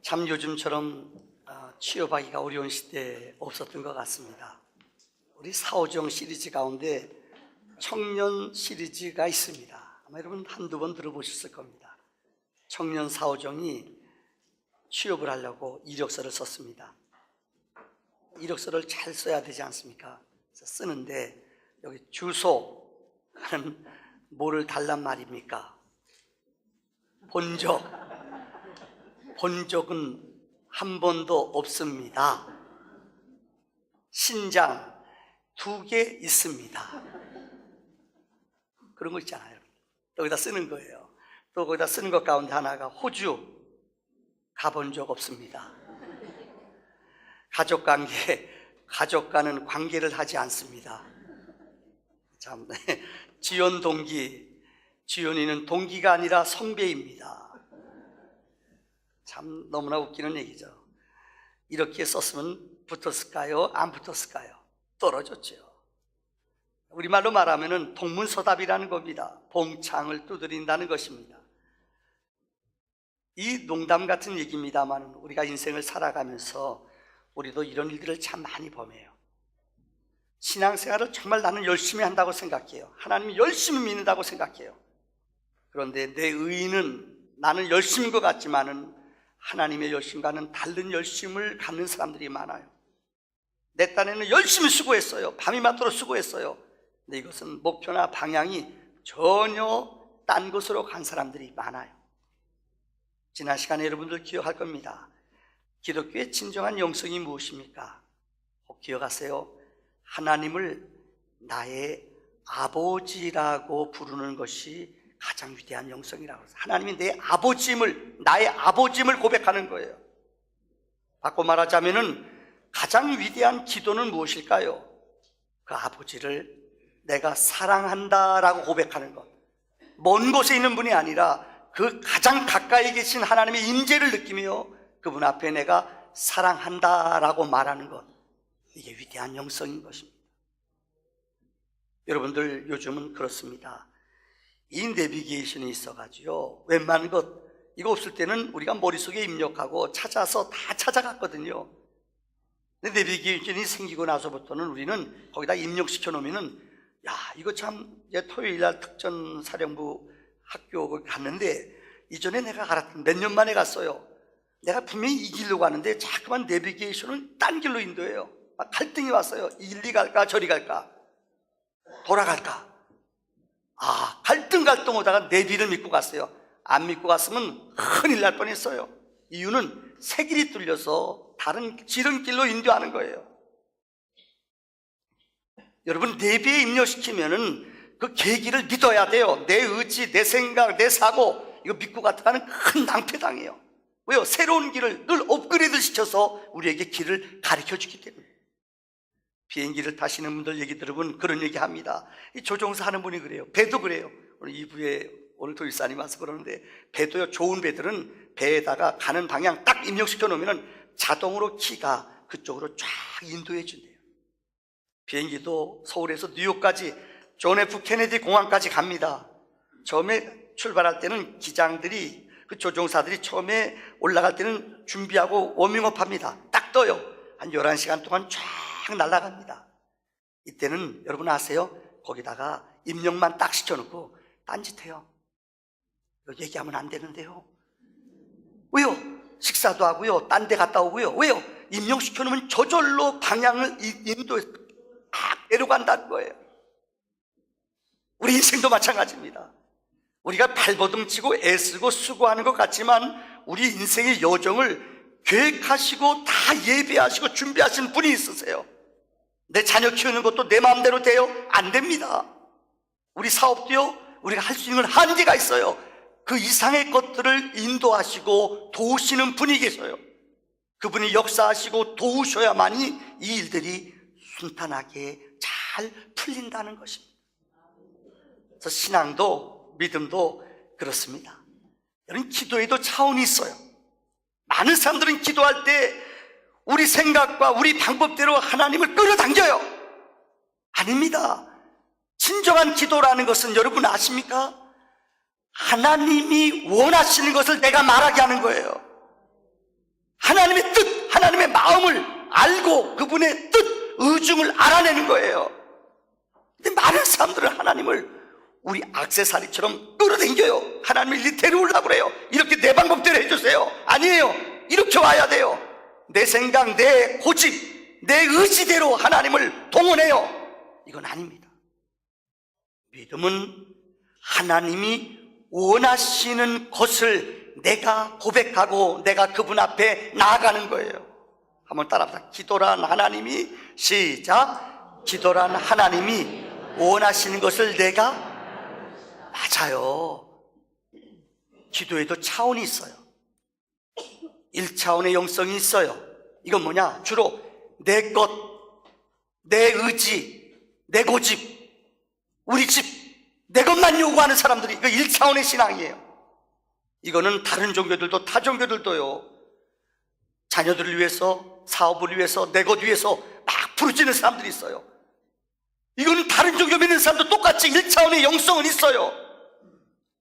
참 요즘처럼 취업하기가 어려운 시대에 없었던 것 같습니다. 우리 사오정 시리즈 가운데 청년 시리즈가 있습니다. 아마 여러분 한두 번 들어보셨을 겁니다. 청년 사오정이 취업을 하려고 이력서를 썼습니다. 이력서를 잘 써야 되지 않습니까? 그래서 쓰는데 여기 주소는 뭐를 달란 말입니까? 본 적은 한 번도 없습니다. 신장 2개 있습니다. 그런 거 있잖아요. 여기다 쓰는 거예요. 또 거기다 쓰는 것 가운데 하나가 호주 가본 적 없습니다. 가족과는 관계를 하지 않습니다. 참, 지연 동기, 지연이는 동기가 아니라 선배입니다. 참 너무나 웃기는 얘기죠. 이렇게 썼으면 붙었을까요? 안 붙었을까요? 떨어졌죠. 우리말로 말하면 동문서답이라는 겁니다. 봉창을 두드린다는 것입니다. 이 농담 같은 얘기입니다만 우리가 인생을 살아가면서 우리도 이런 일들을 참 많이 범해요. 신앙생활을 정말 나는 열심히 한다고 생각해요. 하나님이 열심히 믿는다고 생각해요. 그런데 내 의의는 나는 열심인 것 같지만은 하나님의 열심과는 다른 열심을 갖는 사람들이 많아요. 내 딴에는 열심히 수고했어요. 밤이 맞도록 수고했어요. 근데 이것은 목표나 방향이 전혀 딴 곳으로 간 사람들이 많아요. 지난 시간에 여러분들 기억할 겁니다. 기독교의 진정한 영성이 무엇입니까? 혹 기억하세요? 하나님을 나의 아버지라고 부르는 것이 가장 위대한 영성이라고 해서 하나님이 나의 아버지임을 고백하는 거예요. 바꿔 말하자면은 가장 위대한 기도는 무엇일까요? 그 아버지를 내가 사랑한다라고 고백하는 것. 먼 곳에 있는 분이 아니라 그 가장 가까이 계신 하나님의 임재를 느끼며 그분 앞에 내가 사랑한다라고 말하는 것. 이게 위대한 영성인 것입니다. 여러분들 요즘은 그렇습니다. 이 내비게이션이 있어가지고 웬만한 것 이거 없을 때는 우리가 머릿속에 입력하고 찾아서 다 찾아갔거든요. 근데 내비게이션이 생기고 나서부터는 우리는 거기다 입력시켜 놓으면은 이거 참 토요일날 특전사령부 학교 갔는데 이전에 내가 알았던 몇 년 만에 갔어요. 내가 분명히 이 길로 가는데 자꾸만 내비게이션을 딴 길로 인도해요. 막 갈등이 왔어요. 이리 갈까 저리 갈까 돌아갈까. 갈등 오다가 내비를 믿고 갔어요. 안 믿고 갔으면 큰일 날 뻔했어요. 이유는 새 길이 뚫려서 다른 지름길로 인도하는 거예요. 여러분 내비에 입력시키면은 그 계기를 믿어야 돼요. 내 의지, 내 생각, 내 사고 이거 믿고 갔다가는 큰 낭패당해요. 왜요? 새로운 길을 늘 업그레이드 시켜서 우리에게 길을 가르쳐주기 때문에. 비행기를 타시는 분들 얘기 들으면 그런 얘기 합니다. 이 조종사 하는 분이 그래요. 배도 그래요. 오늘 2부에 오늘 도일사님 와서 그러는데 배도요, 좋은 배들은 배에다가 가는 방향 딱 입력시켜 놓으면 자동으로 키가 그쪽으로 쫙 인도해 준대요. 비행기도 서울에서 뉴욕까지 존 F 케네디 공항까지 갑니다. 처음에 출발할 때는 기장들이 그 조종사들이 처음에 올라갈 때는 준비하고 워밍업 합니다. 딱 떠요. 한 11시간 동안 쫙 날아갑니다. 이때는 여러분 아세요? 거기다가 입력만 딱 시켜놓고 딴짓해요. 이거 얘기하면 안 되는데요. 왜요? 식사도 하고요, 딴 데 갔다 오고요. 왜요? 입력시켜놓으면 저절로 방향을 인도해서 딱 내려간다는 거예요. 우리 인생도 마찬가지입니다. 우리가 발버둥치고 애쓰고 수고하는 것 같지만 우리 인생의 여정을 계획하시고 다 예비하시고 준비하신 분이 있으세요. 내 자녀 키우는 것도 내 마음대로 돼요? 안 됩니다. 우리 사업도요, 우리가 할 수 있는 한계가 있어요. 그 이상의 것들을 인도하시고 도우시는 분이 계셔요. 그분이 역사하시고 도우셔야만이 이 일들이 순탄하게 잘 풀린다는 것입니다. 그래서 신앙도 믿음도 그렇습니다. 여러분 기도에도 차원이 있어요. 많은 사람들은 기도할 때 우리 생각과 우리 방법대로 하나님을 끌어당겨요. 아닙니다. 진정한 기도라는 것은 여러분 아십니까? 하나님이 원하시는 것을 내가 말하게 하는 거예요. 하나님의 뜻, 하나님의 마음을 알고 그분의 뜻, 의중을 알아내는 거예요. 근데 많은 사람들은 하나님을 우리 액세서리처럼 끌어당겨요. 하나님을 이리 데려오려고 그래요. 이렇게 내 방법대로 해주세요. 아니에요. 이렇게 와야 돼요. 내 생각, 내 고집, 내 의지대로 하나님을 동원해요. 이건 아닙니다. 믿음은 하나님이 원하시는 것을 내가 고백하고 내가 그분 앞에 나아가는 거예요. 한번 따라합시다. 기도란 하나님이, 시작. 기도란 하나님이 원하시는 것을 내가, 맞아요. 기도에도 차원이 있어요. 1차원의 영성이 있어요. 이건 뭐냐? 주로 내 것, 내 의지, 내 고집, 우리 집, 내 것만 요구하는 사람들이, 이거 1차원의 신앙이에요. 이거는 다른 종교들도, 타 종교들도요, 자녀들을 위해서, 사업을 위해서, 내 것 위해서 막 부르짖는 사람들이 있어요. 이거는 다른 종교 믿는 사람도 똑같이 1차원의 영성은 있어요.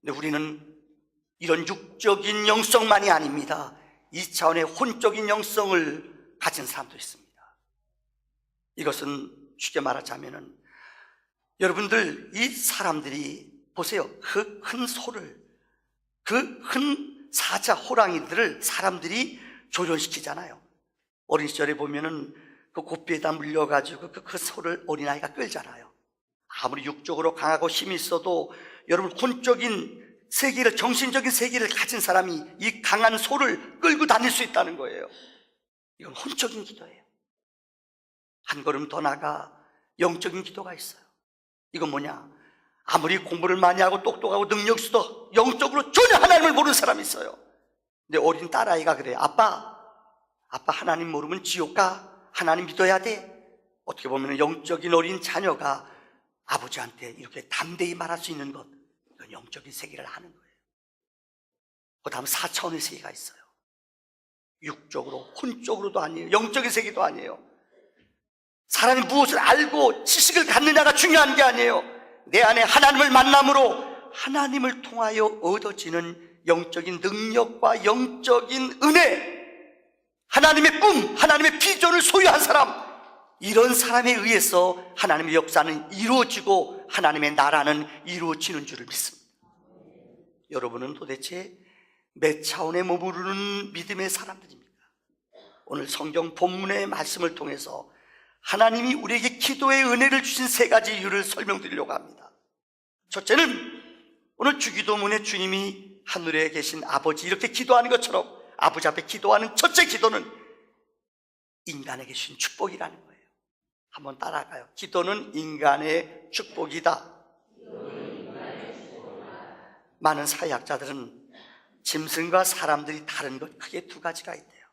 근데 우리는 이런 육적인 영성만이 아닙니다. 2차원의 혼적인 영성을 가진 사람도 있습니다. 이것은 쉽게 말하자면은, 여러분들, 이 사람들이 보세요. 그 큰 소를, 그 큰 사자 호랑이들을 사람들이 조련시키잖아요. 어린 시절에 보면은 그 고삐에다 물려가지고 그 소를 어린아이가 끌잖아요. 아무리 육적으로 강하고 힘이 있어도 여러분, 혼적인 세계를, 정신적인 세계를 가진 사람이 이 강한 소를 끌고 다닐 수 있다는 거예요. 이건 혼적인 기도예요. 한 걸음 더 나가 영적인 기도가 있어요. 이건 뭐냐? 아무리 공부를 많이 하고 똑똑하고 능력 있어도 영적으로 전혀 하나님을 모르는 사람이 있어요. 근데 어린 딸아이가 그래요. 아빠 하나님 모르면 지옥 가. 하나님 믿어야 돼. 어떻게 보면 영적인 어린 자녀가 아버지한테 이렇게 담대히 말할 수 있는 것, 이건 영적인 세계를 하는 거예요. 그 다음 4차원의 세계가 있어요. 육적으로, 혼적으로도 아니에요. 영적인 세계도 아니에요. 사람이 무엇을 알고 지식을 갖느냐가 중요한 게 아니에요. 내 안에 하나님을 만남으로 하나님을 통하여 얻어지는 영적인 능력과 영적인 은혜, 하나님의 꿈, 하나님의 비전을 소유한 사람, 이런 사람에 의해서 하나님의 역사는 이루어지고 하나님의 나라는 이루어지는 줄을 믿습니다. 여러분은 도대체 몇 차원에 머무르는 믿음의 사람들입니까? 오늘 성경 본문의 말씀을 통해서 하나님이 우리에게 기도의 은혜를 주신 3가지 이유를 설명드리려고 합니다. 첫째는 오늘 주기도문에 주님이 하늘에 계신 아버지 이렇게 기도하는 것처럼 아버지 앞에 기도하는 첫째 기도는 인간에게 주신 축복이라는 거예요. 한번 따라가요. 기도는 인간의 축복이다. 많은 사회학자들은 짐승과 사람들이 다른 것 크게 2가지가 있대요.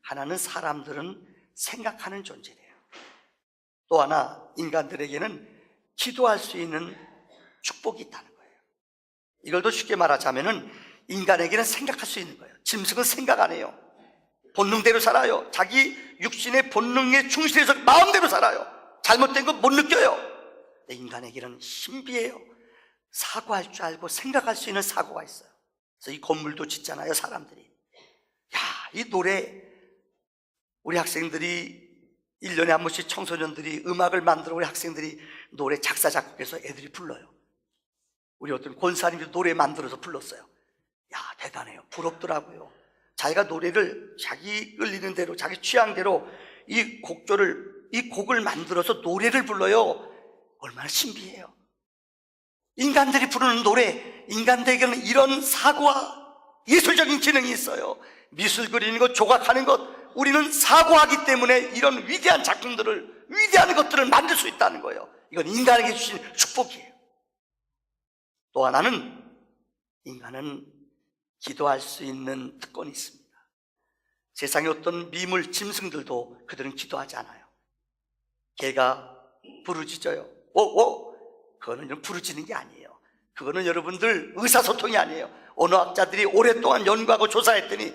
하나는 사람들은 생각하는 존재래요. 또 하나, 인간들에게는 기도할 수 있는 축복이 있다는 거예요. 이걸 더 쉽게 말하자면은 인간에게는 생각할 수 있는 거예요. 짐승은 생각 안 해요. 본능대로 살아요. 자기 육신의 본능에 충실해서 마음대로 살아요. 잘못된 거 못 느껴요. 근데 인간에게는 신비해요. 사고할 줄 알고 생각할 수 있는 사고가 있어요. 그래서 이 건물도 짓잖아요, 사람들이. 야, 이 노래, 우리 학생들이 1년에 한 번씩 청소년들이 음악을 만들어 우리 학생들이 노래 작사 작곡해서 애들이 불러요. 우리 어떤 권사님도 노래 만들어서 불렀어요. 야, 대단해요. 부럽더라고요. 자기가 노래를 자기 끌리는 대로, 자기 취향대로 이 곡을 만들어서 노래를 불러요. 얼마나 신비해요. 인간들이 부르는 노래, 인간들에게는 이런 사고와 예술적인 기능이 있어요. 미술 그리는 것, 조각하는 것, 우리는 사고하기 때문에 이런 위대한 작품들을, 위대한 것들을 만들 수 있다는 거예요. 이건 인간에게 주신 축복이에요. 또 하나는 인간은 기도할 수 있는 특권이 있습니다. 세상의 어떤 미물, 짐승들도 그들은 기도하지 않아요. 개가 부르짖어요. 그거는 부르짖는 게 아니에요. 그거는 여러분들 의사소통이 아니에요. 언어학자들이 오랫동안 연구하고 조사했더니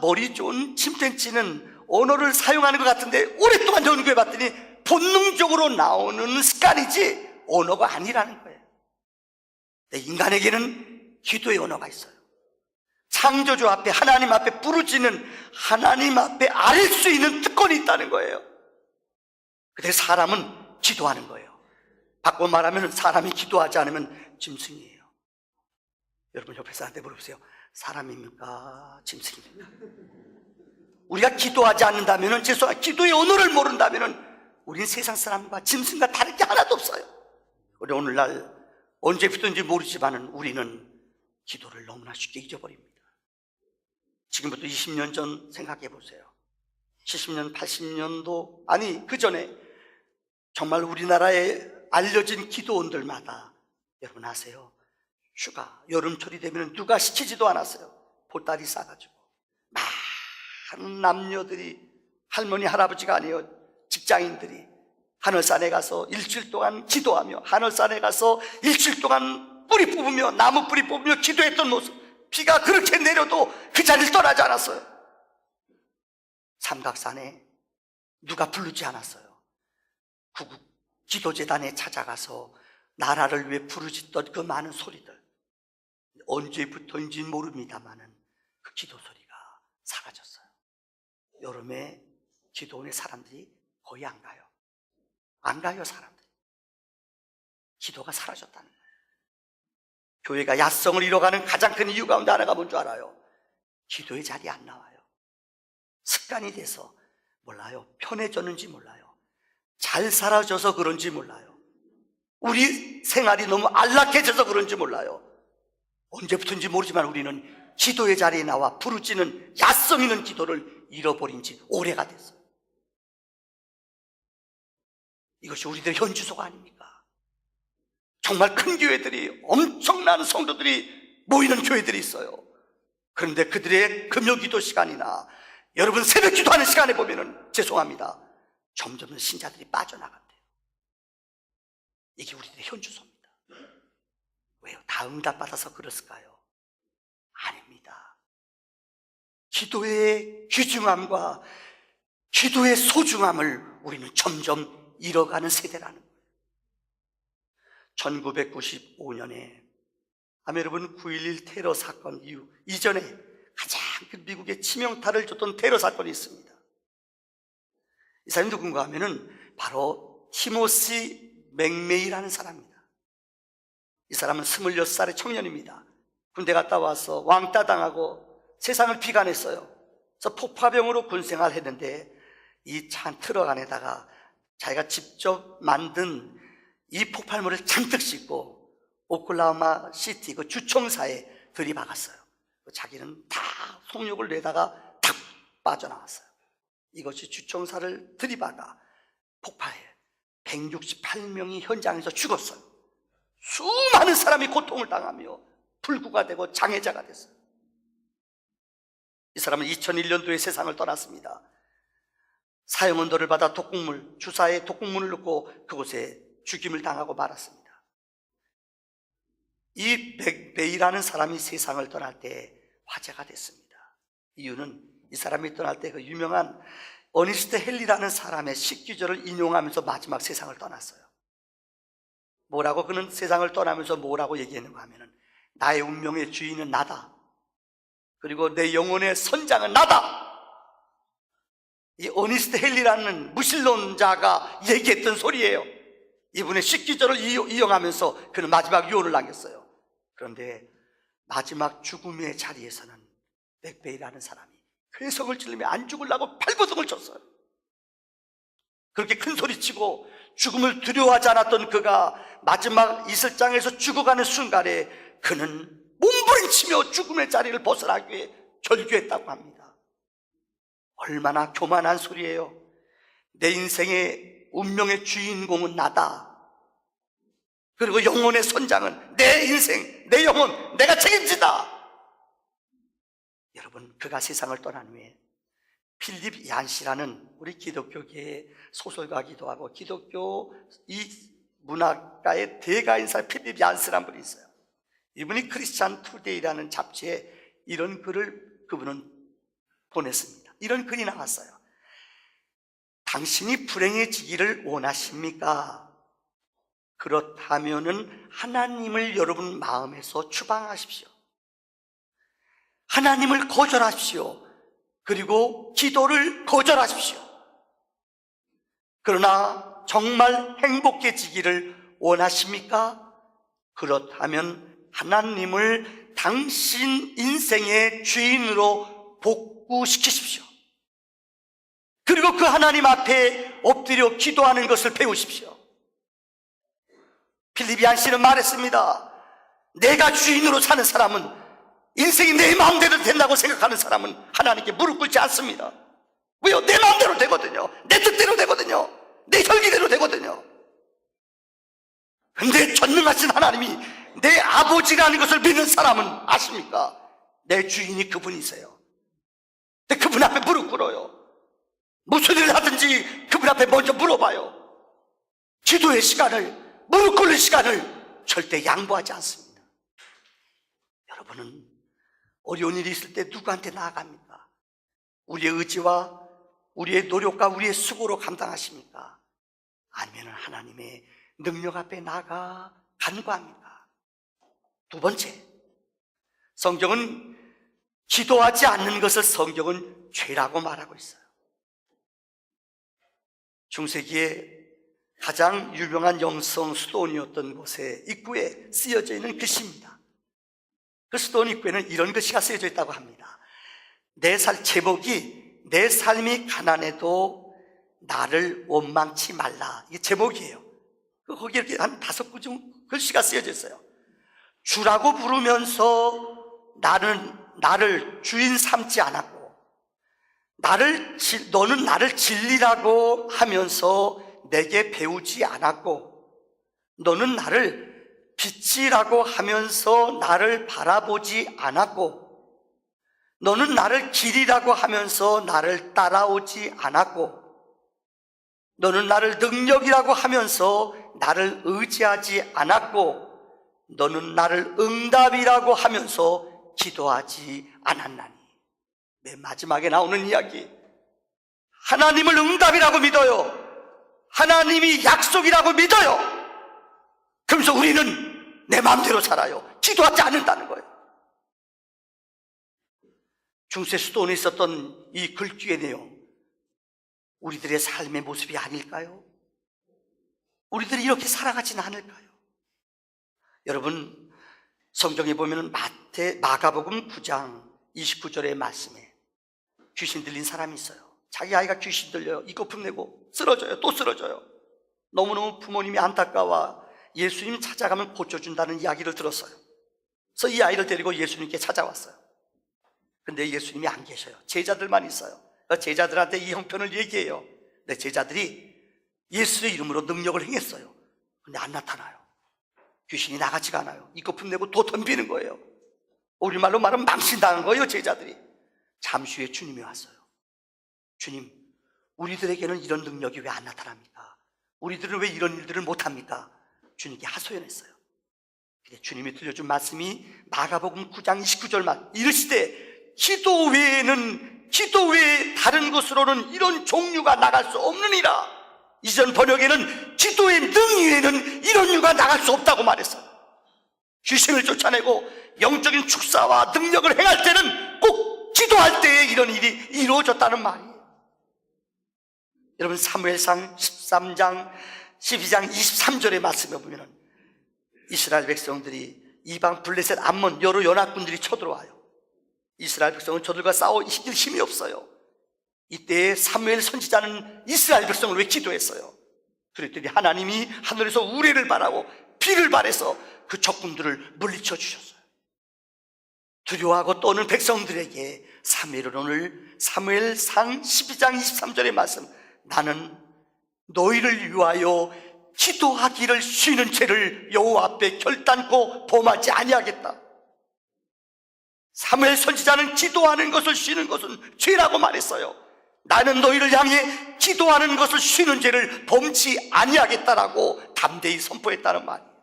머리 좋은 침팬지는 언어를 사용하는 것 같은데 오랫동안 연구해봤더니 본능적으로 나오는 습관이지 언어가 아니라는 거예요. 인간에게는 기도의 언어가 있어요. 창조주 앞에, 하나님 앞에 부르짖는, 하나님 앞에 아릴 수 있는 특권이 있다는 거예요. 근데 사람은 기도하는 거예요. 바꿔 말하면 사람이 기도하지 않으면 짐승이에요. 여러분 옆에 사람한테 물어보세요. 사람입니까? 짐승입니까? 우리가 기도하지 않는다면, 죄송합니다, 기도의 언어를 모른다면 우리는 세상 사람과 짐승과 다른 게 하나도 없어요. 우리 오늘날 언제부터인지 모르지만 우리는 기도를 너무나 쉽게 잊어버립니다. 지금부터 20년 전 생각해 보세요. 70년, 80년도, 아니 그 전에 정말 우리나라에 알려진 기도원들마다 여러분 아세요? 휴가, 여름철이 되면 누가 시키지도 않았어요. 보따리 싸가지고 많은 남녀들이, 할머니 할아버지가 아니에요, 직장인들이 하늘산에 가서 일주일 동안 기도하며, 하늘산에 가서 일주일 동안 뿌리 뽑으며, 나무 뿌리 뽑으며 기도했던 모습, 비가 그렇게 내려도 그 자리를 떠나지 않았어요. 삼각산에 누가 부르지 않았어요. 구국 기도재단에 찾아가서 나라를 위해 부르짖던 그 많은 소리들, 언제부터인지 모릅니다만은 그 기도 소리가 사라졌어요. 여름에 기도원에 사람들이 거의 안 가요. 안 가요, 사람들이. 기도가 사라졌다는 거예요. 교회가 야성을 잃어가는 가장 큰 이유 가운데 하나가 뭔 줄 알아요? 기도의 자리에 안 나와요. 습관이 돼서, 몰라요, 편해졌는지 몰라요, 잘 살아져서 그런지 몰라요, 우리 생활이 너무 안락해져서 그런지 몰라요. 언제부터인지 모르지만 우리는 기도의 자리에 나와 부르짖는 야성 있는 기도를 잃어버린 지 오래가 됐어요. 이것이 우리들의 현주소가 아닙니까? 정말 큰 교회들이, 엄청난 성도들이 모이는 교회들이 있어요. 그런데 그들의 금요기도 시간이나 여러분 새벽 기도하는 시간에 보면은, 죄송합니다, 점점 신자들이 빠져나간대요. 이게 우리들의 현주소입니다. 왜요? 다 응답받아서 그랬을까요? 아닙니다. 기도의 귀중함과 기도의 소중함을 우리는 점점 잃어가는 세대라는 거예요. 1995년에 아마 여러분 9.11 테러 사건 이전에 가장 그 미국의 치명타를 줬던 테러 사건이 있습니다. 이 사람이 누군가 하면은 바로 티모시 맥메이라는 사람입니다. 이 사람은 26살의 청년입니다. 군대 갔다 와서 왕따 당하고 세상을 비관했어요. 그래서 폭파병으로 군생활을 했는데 이 차 트럭 안에다가 자기가 직접 만든 이 폭발물을 잔뜩 싣고 오클라호마 시티 그 주총사에 들이박았어요. 자기는 다 속력을 내다가 탁 빠져나왔어요. 이것이 주총사를 들이박아 폭파해 168명이 현장에서 죽었어요. 수많은 사람이 고통을 당하며 불구가 되고 장애자가 됐어요. 이 사람은 2001년도에 세상을 떠났습니다. 사형언도를 받아 독극물, 주사에 독극물을 넣고 그곳에 죽임을 당하고 말았습니다. 이 맥베이라는 사람이 세상을 떠날 때 화제가 됐습니다. 이유는 이 사람이 떠날 때 그 유명한 어니스트 헨리라는 사람의 식기절을 인용하면서 마지막 세상을 떠났어요. 뭐라고, 그는 세상을 떠나면서 뭐라고 얘기했는가 하면은, 나의 운명의 주인은 나다, 그리고 내 영혼의 선장은 나다. 이 어니스트 헨리라는 무신론자가 얘기했던 소리예요. 이분의 식기절을 이용하면서 그는 마지막 유언을 남겼어요. 그런데 마지막 죽음의 자리에서는 맥베이라는 사람이 괴성을 지르며 안 죽으려고 발버둥을 쳤어요. 그렇게 큰 소리치고 죽음을 두려워하지 않았던 그가 마지막 이슬장에서 죽어가는 순간에 그는 몸부림치며 죽음의 자리를 벗어나기 위해 절규했다고 합니다. 얼마나 교만한 소리예요. 내 인생의 운명의 주인공은 나다, 그리고 영혼의 선장은 내 인생, 내 영혼, 내가 책임지다. 여러분, 그가 세상을 떠난 후에 필립 얀시라는 우리 기독교계의 소설가기도 하고 기독교 이 문학가의 대가인사 필립 얀스라는 분이 있어요. 이분이 크리스찬 투데이라는 잡지에 이런 글을 그분은 보냈습니다. 이런 글이 나왔어요. 당신이 불행해지기를 원하십니까? 그렇다면은 하나님을 여러분 마음에서 추방하십시오. 하나님을 거절하십시오. 그리고 기도를 거절하십시오. 그러나 정말 행복해지기를 원하십니까? 그렇다면 하나님을 당신 인생의 주인으로 복구시키십시오. 그리고 그 하나님 앞에 엎드려 기도하는 것을 배우십시오. 필리비안 씨는 말했습니다. 내가 주인으로 사는 사람은, 인생이 내 마음대로 된다고 생각하는 사람은 하나님께 무릎 꿇지 않습니다. 왜요? 내 마음대로 되거든요. 내 뜻대로 되거든요. 내 혈기대로 되거든요. 근데 전능하신 하나님이 내 아버지라는 것을 믿는 사람은 아십니까? 내 주인이 그분이세요. 근데 그분 앞에 무릎 꿇어요. 무슨 일을 하든지 그분 앞에 먼저 물어봐요. 기도의 시간을, 무릎 꿇는 시간을 절대 양보하지 않습니다. 여러분은 어려운 일이 있을 때 누구한테 나아갑니까? 우리의 의지와 우리의 노력과 우리의 수고로 감당하십니까? 아니면 하나님의 능력 앞에 나아가 간구합니까? 두 번째, 성경은 기도하지 않는 것을 성경은 죄라고 말하고 있어요. 중세기에 가장 유명한 영성 수도원이었던 곳의 입구에 쓰여져 있는 글씨입니다. 그 수도원 입구에는 이런 글씨가 쓰여져 있다고 합니다. 제목이 내 삶이 가난해도 나를 원망치 말라. 이게 제목이에요. 거기에 이렇게 한 5구 글씨가 쓰여져 있어요. 주라고 부르면서 나를 주인 삼지 않았고, 너는 나를 진리라고 하면서 내게 배우지 않았고, 너는 나를 빛이라고 하면서 나를 바라보지 않았고, 너는 나를 길이라고 하면서 나를 따라오지 않았고, 너는 나를 능력이라고 하면서 나를 의지하지 않았고, 너는 나를 응답이라고 하면서 기도하지 않았나니. 맨 마지막에 나오는 이야기, 하나님을 응답이라고 믿어요. 하나님이 약속이라고 믿어요. 그러면서 우리는 내 마음대로 살아요. 기도하지 않는다는 거예요. 중세 수도원에 있었던 이 글귀의 내용, 우리들의 삶의 모습이 아닐까요? 우리들이 이렇게 살아가지는 않을까요? 여러분, 성경에 보면 마가복음 9장 29절의 말씀에 귀신 들린 사람이 있어요. 자기 아이가 귀신 들려요. 이거품 내고 쓰러져요. 또 쓰러져요. 너무너무 부모님이 안타까워 예수님 찾아가면 고쳐준다는 이야기를 들었어요. 그래서 이 아이를 데리고 예수님께 찾아왔어요. 근데 예수님이 안 계셔요. 제자들만 있어요. 제자들한테 이 형편을 얘기해요. 근데 제자들이 예수의 이름으로 능력을 행했어요. 근데 안 나타나요. 귀신이 나가지가 않아요. 이거품 내고 또 덤비는 거예요. 우리말로 말하면 망신당한 거예요, 제자들이. 잠시 후에 주님이 왔어요. 주님, 우리들에게는 이런 능력이 왜 안 나타납니까? 우리들은 왜 이런 일들을 못합니까? 주님께 하소연했어요. 근데 주님이 들려준 말씀이 마가복음 9장 29절 말, 이르시되 기도 외에 다른 곳으로는 이런 종류가 나갈 수 없느니라. 이전 번역에는 기도의 능 이외에는 이런 유가 나갈 수 없다고 말했어요. 귀신을 쫓아내고 영적인 축사와 능력을 행할 때는 꼭 기도할 때에 이런 일이 이루어졌다는 말이에요. 여러분, 사무엘상 13장 12장 23절의 말씀에 보면 이스라엘 백성들이 이방 블레셋 암몬 여러 연합군들이 쳐들어와요. 이스라엘 백성은 저들과 싸워 이길 힘이 없어요. 이때 사무엘 선지자는 이스라엘 백성을 왜 기도했어요? 그랬더니 하나님이 하늘에서 우레를 바라고 비를 발해서 그 적군들을 물리쳐 주셨어요. 두려워하고 떠는 백성들에게 사무엘은 오늘 사무엘상 12장 23절의 말씀, 나는 너희를 위하여 기도하기를 쉬는 죄를 여호와 앞에 결단코 범하지 아니하겠다. 사무엘 선지자는 기도하는 것을 쉬는 것은 죄라고 말했어요. 나는 너희를 향해 기도하는 것을 쉬는 죄를 범치 아니하겠다라고 담대히 선포했다는 말이에요.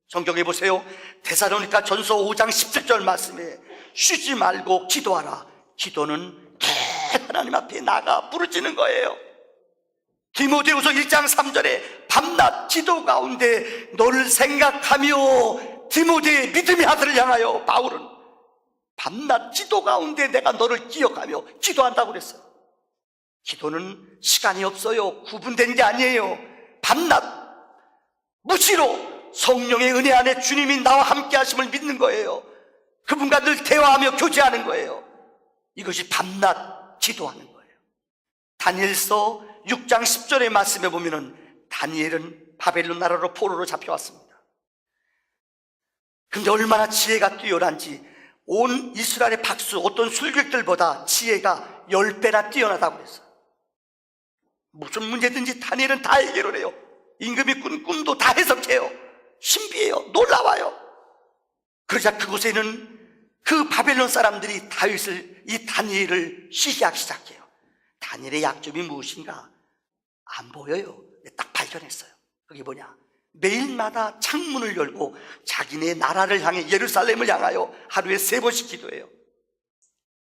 성경에 보세요. 데살로니가 전서 5장 17절 말씀에 쉬지 말고 기도하라. 기도는 계속 하나님 앞에 나가 부르짖는 거예요. 디모데후서 1장 3절에 밤낮 기도 가운데 너를 생각하며 디모데의 믿음의 아들을 향하여 바울은 밤낮 기도 가운데 내가 너를 기억하며 기도한다고 그랬어요. 기도는 시간이 없어요. 구분된 게 아니에요. 밤낮 무시로 성령의 은혜 안에 주님이 나와 함께 하심을 믿는 거예요. 그분과 늘 대화하며 교제하는 거예요. 이것이 밤낮 기도하는 거예요. 다니엘서 6장 10절의 말씀에 보면은 다니엘은 바벨론 나라로 포로로 잡혀왔습니다. 근데 얼마나 지혜가 뛰어난지 온 이스라엘의 박수 어떤 술객들보다 지혜가 10배나 뛰어나다고 그랬어요. 무슨 문제든지 다니엘은 다 해결을 해요. 임금이 꾼 꿈도 다 해석해요. 신비해요. 놀라워요. 그러자 그곳에는 그 바벨론 사람들이 다윗을, 이 다니엘을 시기하기 시작해요. 다니엘의 약점이 무엇인가? 안 보여요. 딱 발견했어요. 그게 뭐냐? 매일마다 창문을 열고 자기네 나라를 향해, 예루살렘을 향하여 하루에 3번씩 기도해요.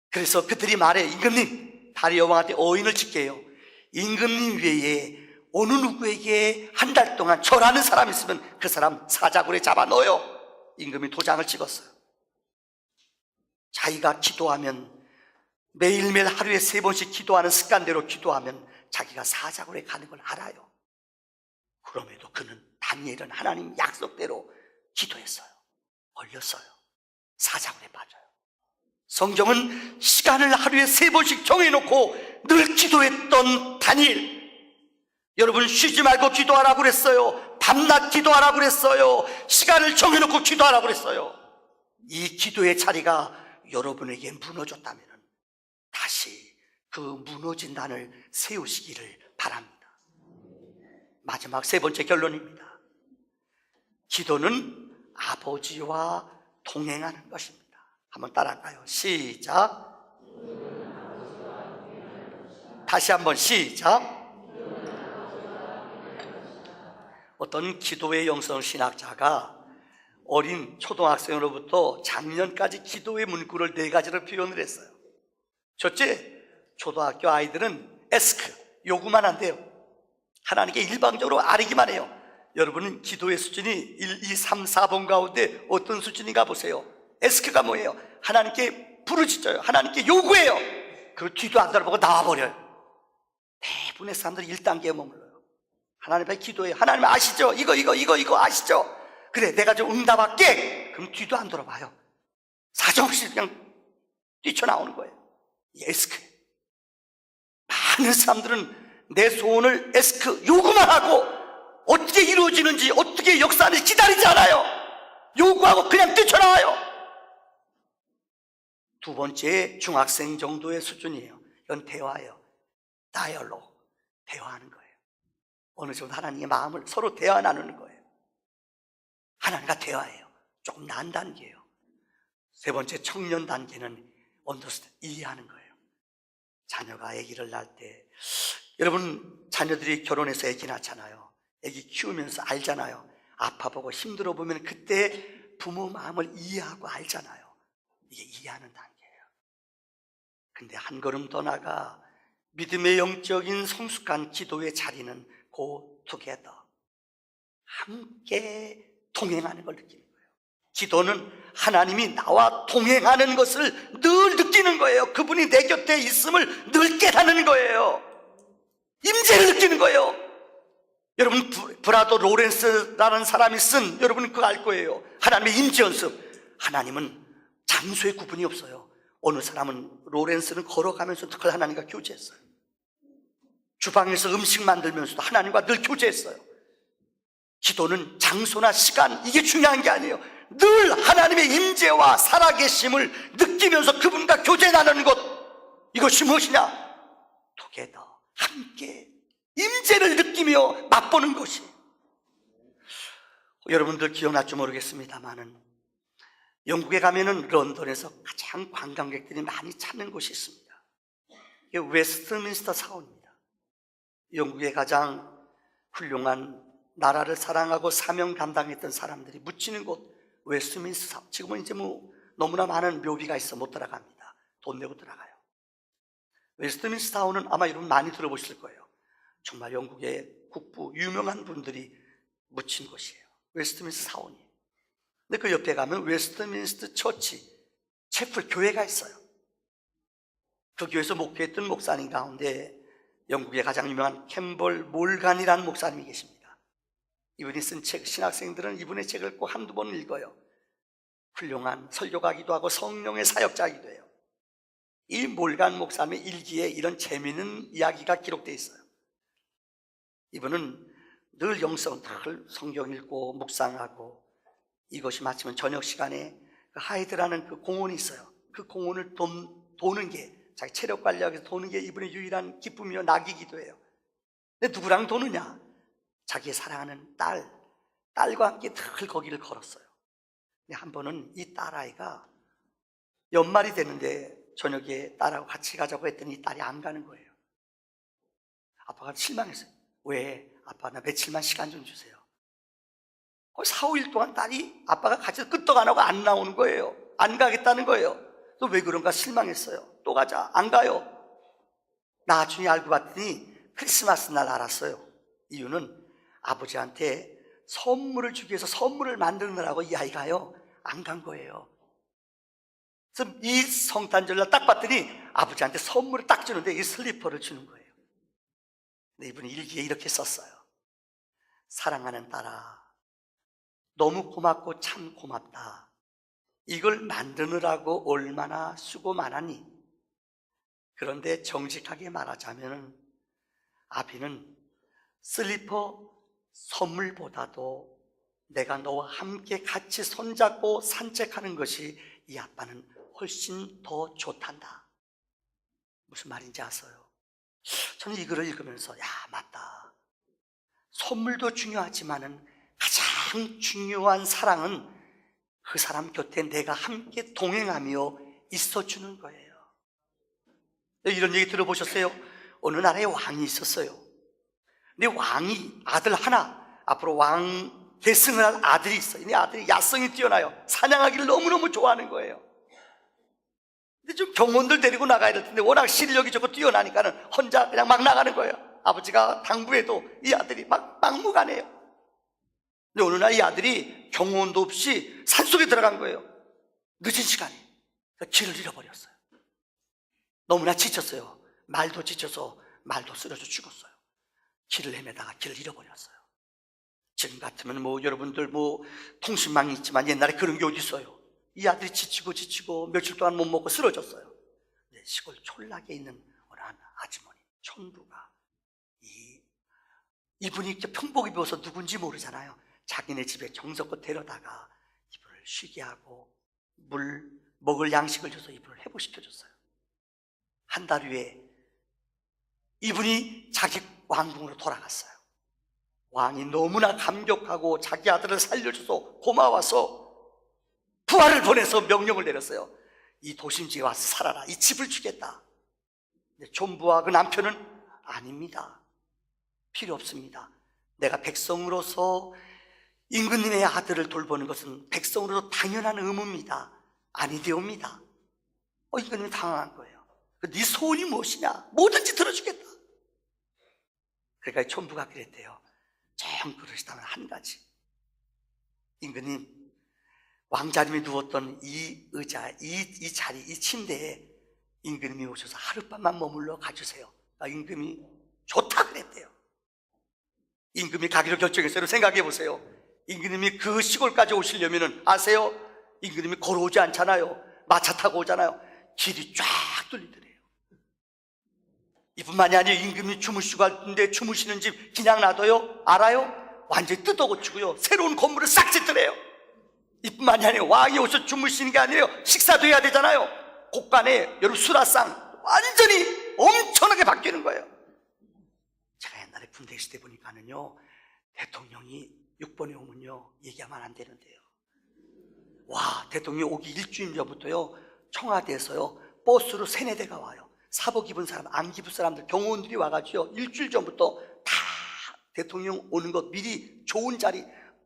그래서 그들이 말해, 임금님, 다리오 왕한테 어인을 짓게 해요. 임금님 외에 어느 누구에게 한 달 동안 절하는 사람 있으면 그 사람 사자굴에 잡아 넣어요. 임금이 도장을 찍었어요. 자기가 기도하면, 매일매일 하루에 3번씩 기도하는 습관대로 기도하면 자기가 사자굴에 가는 걸 알아요. 그럼에도 그는, 다니엘은 하나님 약속대로 기도했어요. 걸렸어요. 사자굴에 빠져요. 성경은 시간을 하루에 3번씩 정해놓고 늘 기도했던 다니엘, 여러분 쉬지 말고 기도하라고 그랬어요. 밤낮 무기도하라고 그랬어요. 시간을 정해놓고 기도하라고 그랬어요. 이 기도의 자리가 여러분에게 무너졌다면 다시 그 무너진 단을 세우시기를 바랍니다. 마지막 3번째 결론입니다. 기도는 아버지와 동행하는 것입니다. 한번 따라할까요? 시작. 다시 한번 시작. 어떤 기도의 영성 신학자가 어린 초등학생으로부터 작년까지 기도의 문구를 4가지를 표현을 했어요. 첫째, 초등학교 아이들은 에스크, 요구만 한대요. 하나님께 일방적으로 아뢰기만 해요. 여러분은 기도의 수준이 1, 2, 3, 4번 가운데 어떤 수준인가 보세요. 에스크가 뭐예요? 하나님께 부르짖어요. 하나님께 요구해요. 그 뒤도 안 돌아보고 나와버려요. 대부분의 사람들이 1단계에 머물러요. 하나님 앞에 기도해요. 하나님 아시죠? 이거 아시죠? 그래, 내가 좀 응답할게. 그럼 뒤도 안 돌아봐요. 사정없이 그냥 뛰쳐나오는 거예요. 이 에스크. 많은 사람들은 내 소원을 에스크, 요구만 하고 어떻게 이루어지는지, 어떻게 역사하는지 기다리지 않아요. 요구하고 그냥 뛰쳐나와요. 2번째, 중학생 정도의 수준이에요. 이건 대화예요. 다이얼로그, 대화하는 거예요. 어느 정도 하나님의 마음을 서로 대화 나누는 거예요. 하나님과 대화해요. 조금 나은 단계예요. 3번째, 청년 단계는 언더스탠드, 이해하는 거예요. 자녀가 아기를 낳을 때, 여러분 자녀들이 결혼해서 아기 낳잖아요. 아기 키우면서 알잖아요. 아파보고 힘들어 보면 그때 부모 마음을 이해하고 알잖아요. 이게 이해하는 단계예요. 근데 한 걸음 더 나가 믿음의 영적인 성숙한 기도의 자리는 고 투게더, 함께 동행하는 걸 느끼는 거예요. 기도는 하나님이 나와 동행하는 것을 늘 느끼는 거예요. 그분이 내 곁에 있음을 늘 깨닫는 거예요. 임재를 느끼는 거예요. 여러분, 브라더 로렌스라는 사람이 쓴, 여러분 그거 알 거예요. 하나님의 임재 연습. 하나님은 장소에 구분이 없어요. 어느 사람은, 로렌스는 걸어가면서 늘 하나님과 교제했어요. 주방에서 음식 만들면서도 하나님과 늘 교제했어요. 기도는 장소나 시간, 이게 중요한 게 아니에요. 늘 하나님의 임재와 살아계심을 느끼면서 그분과 교제 나누는 것, 이것이 무엇이냐? 투게더, 함께 임재를 느끼며 맛보는 것이. 여러분들 기억날지 모르겠습니다만은 영국에 가면은 런던에서 가장 관광객들이 많이 찾는 곳이 있습니다. 이게 웨스트민스터 사원입니다. 영국의 가장 훌륭한, 나라를 사랑하고 사명 감당했던 사람들이 묻히는 곳, 웨스트민스터 사원. 지금은 이제 너무나 많은 묘비가 있어 못 들어갑니다. 돈 내고 들어가요. 웨스트민스터 사원은 아마 여러분 많이 들어보실 거예요. 정말 영국의 국부 유명한 분들이 묻힌 곳이에요. 웨스트민스터 사원이. 근데 그 옆에 가면 웨스트민스터 처치, 채플 교회가 있어요. 그 교회에서 목회했던 목사님 가운데 영국의 가장 유명한 캠벌 몰간이라는 목사님이 계십니다. 이분이 쓴 책, 신학생들은 이분의 책을 꼭 한두 번 읽어요. 훌륭한 설교가기도 하고 성령의 사역자이기도 해요. 이 몰간 목사님의 일기에 이런 재미있는 이야기가 기록되어 있어요. 이분은 늘 늘 성경 읽고 묵상하고, 이것이 마치면 저녁 시간에 그 하이드라는 그 공원이 있어요. 그 공원을 도는 게, 자기 체력 관리하기 위해서 도는 게 이분의 유일한 기쁨이요 낙이기도 해요. 근데 누구랑 도느냐? 자기의 사랑하는 딸과 함께 늘 거기를 걸었어요. 근데 한 번은 이 딸아이가 연말이 되는데 저녁에 딸하고 같이 가자고 했더니 딸이 안 가는 거예요. 아빠가 실망했어요. 왜? 아빠, 나 며칠만 시간 좀 주세요. 4, 5일 동안 딸이 아빠가 같이 끄떡 안 하고 안 나오는 거예요. 안 가겠다는 거예요. 또 왜 그런가 실망했어요. 또 가자. 안 가요. 나중에 알고 봤더니 크리스마스 날 알았어요. 이유는 아버지한테 선물을 주기 위해서 선물을 만드느라고 이 아이가요 안 간 거예요. 그래서 이 성탄절날 딱 봤더니 아버지한테 선물을 딱 주는데 이 슬리퍼를 주는 거예요. 근데 이분이 일기에 이렇게 썼어요. 사랑하는 딸아, 너무 고맙고 참 고맙다. 이걸 만드느라고 얼마나 수고 많았니? 그런데 정직하게 말하자면 아비는 슬리퍼 선물보다도 내가 너와 함께 같이 손잡고 산책하는 것이 이 아빠는 훨씬 더 좋단다. 무슨 말인지 아세요? 저는 이 글을 읽으면서 맞다. 선물도 중요하지만은 가장 중요한 사랑은 그 사람 곁에 내가 함께 동행하며 있어주는 거예요. 이런 얘기 들어보셨어요? 어느 나라에 왕이 있었어요. 근데 왕이 아들 하나, 앞으로 왕 계승을 할 아들이 있어요. 이 아들이 야성이 뛰어나요. 사냥하기를 너무너무 좋아하는 거예요. 근데 좀 경원들 데리고 나가야 될 텐데 워낙 실력이 좋고 뛰어나니까는 혼자 그냥 막 나가는 거예요. 아버지가 당부해도 이 아들이 막무가내요. 근데 어느 날 이 아들이 경호원도 없이 산속에 들어간 거예요. 늦은 시간에. 길을 잃어버렸어요. 너무나 지쳤어요. 말도 지쳐서 말도 쓰러져 죽었어요. 길을 헤매다가 길을 잃어버렸어요. 지금 같으면 여러분들 통신망이 있지만 옛날에 그런 게 어디 있어요. 이 아들이 지치고 며칠 동안 못 먹고 쓰러졌어요. 근데 시골 촌락에 있는 어느 한 아주머니 촌부가 이분이 이렇게 평복 입어서 누군지 모르잖아요. 자기네 집에 정성껏 데려다가 이불을 쉬게 하고 먹을 양식을 줘서 이불을 회복시켜줬어요. 한 달 후에 이분이 자기 왕궁으로 돌아갔어요. 왕이 너무나 감격하고 자기 아들을 살려줘서 고마워서 부하를 보내서 명령을 내렸어요. 이 도심지에 와서 살아라. 이 집을 주겠다. 근데 촌부와 그 남편은 아닙니다. 필요 없습니다. 내가 백성으로서 임금님의 아들을 돌보는 것은 백성으로서 당연한 의무입니다. 아니되옵니다. 임금님이 당황한 거예요. 네 소원이 무엇이냐? 뭐든지 들어주겠다. 그러니까 촌부가 그랬대요. 정 그러시다면 한 가지. 임금님, 왕자님이 누웠던 이 의자, 이 자리, 이 침대에 임금님이 오셔서 하룻밤만 머물러 가주세요. 임금이 좋다 그랬대요. 임금이 가기로 결정했어요. 생각해 보세요. 임금님이 그 시골까지 오시려면 아세요? 임금님이 걸어오지 않잖아요. 마차 타고 오잖아요. 길이 쫙 뚫리더래요. 이뿐만이 아니에요. 임금이 주무시고 할텐데 주무시는 집 그냥 놔둬요? 알아요? 완전히 뜯어고치고요. 새로운 건물을 싹 짓더래요. 이뿐만이 아니에요. 왕이 오셔서 주무시는 게 아니에요. 식사도 해야 되잖아요. 곳간에 여러분 수라상 완전히 엄청나게 바뀌는 거예요. 제가 옛날에 군대 있을 때 보니까는요, 대통령이 6번에 오면요 얘기하면 안 되는데요. 와, 대통령이 오기 일주일 전부터요 청와대에서요 버스로 3-4대가 와요. 사복 입은 사람, 안기 입은 사람들, 경호원들이 와가지고 일주일 전부터 다 대통령 오는 거 미리 좋은 자리,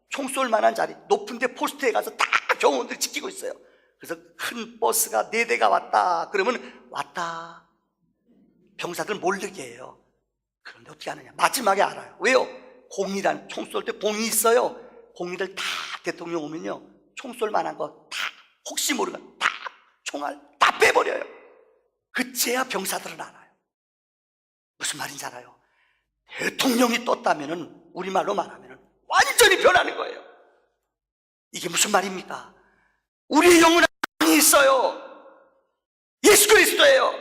총 쏠 만한 자리, 높은 데 포스트에 가서 다 경호원들이 지키고 있어요. 그래서 큰 버스가 4대가 왔다 그러면 왔다, 병사들 모르게 해요. 그런데 어떻게 하느냐? 마지막에 알아요. 왜요? 공이란, 총 쏠 때 공이 있어요. 공이들 다 대통령 오면요 총 쏠 만한 거 다 혹시 모르면 다 총알 다 빼버려요. 그제야 병사들은 알아요. 무슨 말인지 알아요? 대통령이 떴다면은, 우리말로 말하면은 완전히 변하는 거예요. 이게 무슨 말입니까? 우리의 영혼에 왕이 있어요. 예수 그리스도예요.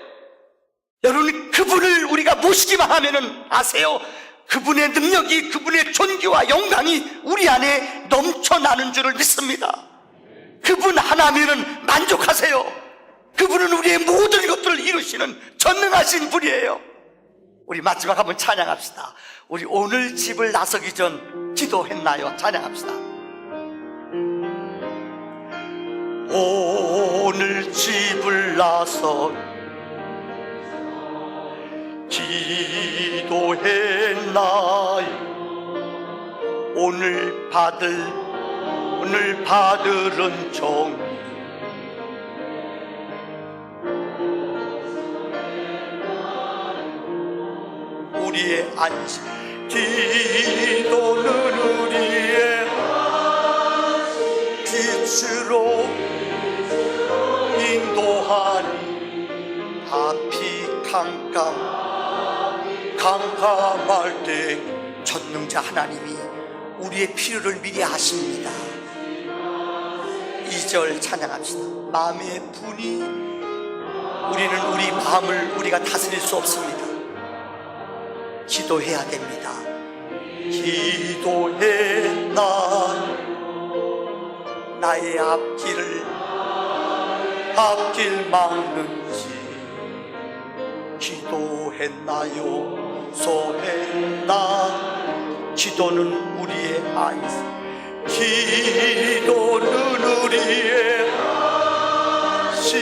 여러분, 그분을 우리가 모시기만 하면은 아세요? 그분의 능력이, 그분의 존귀와 영광이 우리 안에 넘쳐나는 줄을 믿습니다. 그분 하나면은 만족하세요. 그분은 우리의 모든 것들을 이루시는 전능하신 분이에요. 우리 마지막 한번 찬양합시다. 우리 오늘 집을 나서기 전 기도했나요? 찬양합시다. 오늘 집을 나서 기도했나요? 오늘 받을은 종 우리의 안식, 기도는 우리의 빛으로 인도하니 앞이 캄캄할 때 전능자 하나님이 우리의 필요를 미리 아십니다. 2절 찬양합시다. 마음의 분이, 우리는 우리 마음을 우리가 다스릴 수 없습니다. 기도해야 됩니다. 나의 앞길 막는지 기도했나요? 소했나? 기도는 우리의 안식, 기도는 우리의 안식,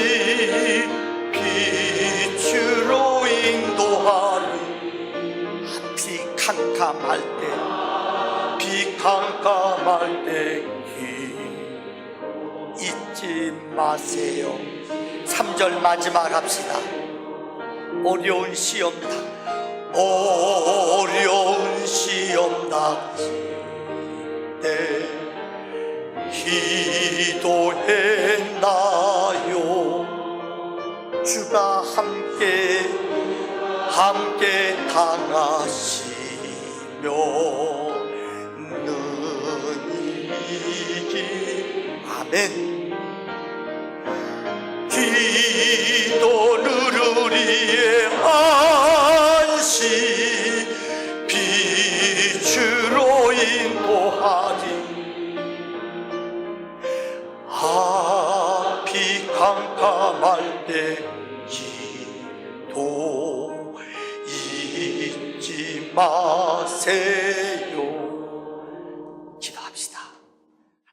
빛으로 인도하는 캄캄할 때 잊지 마세요. 3절 마지막 합시다. 어려운 시험 닥칠 때 기도했나요? 주가 함께 당하시며 능히 아멘. 기도는 우리의 안식, 빛으로 인도하리. 앞이 캄캄할 때 기도 잊지 마세요.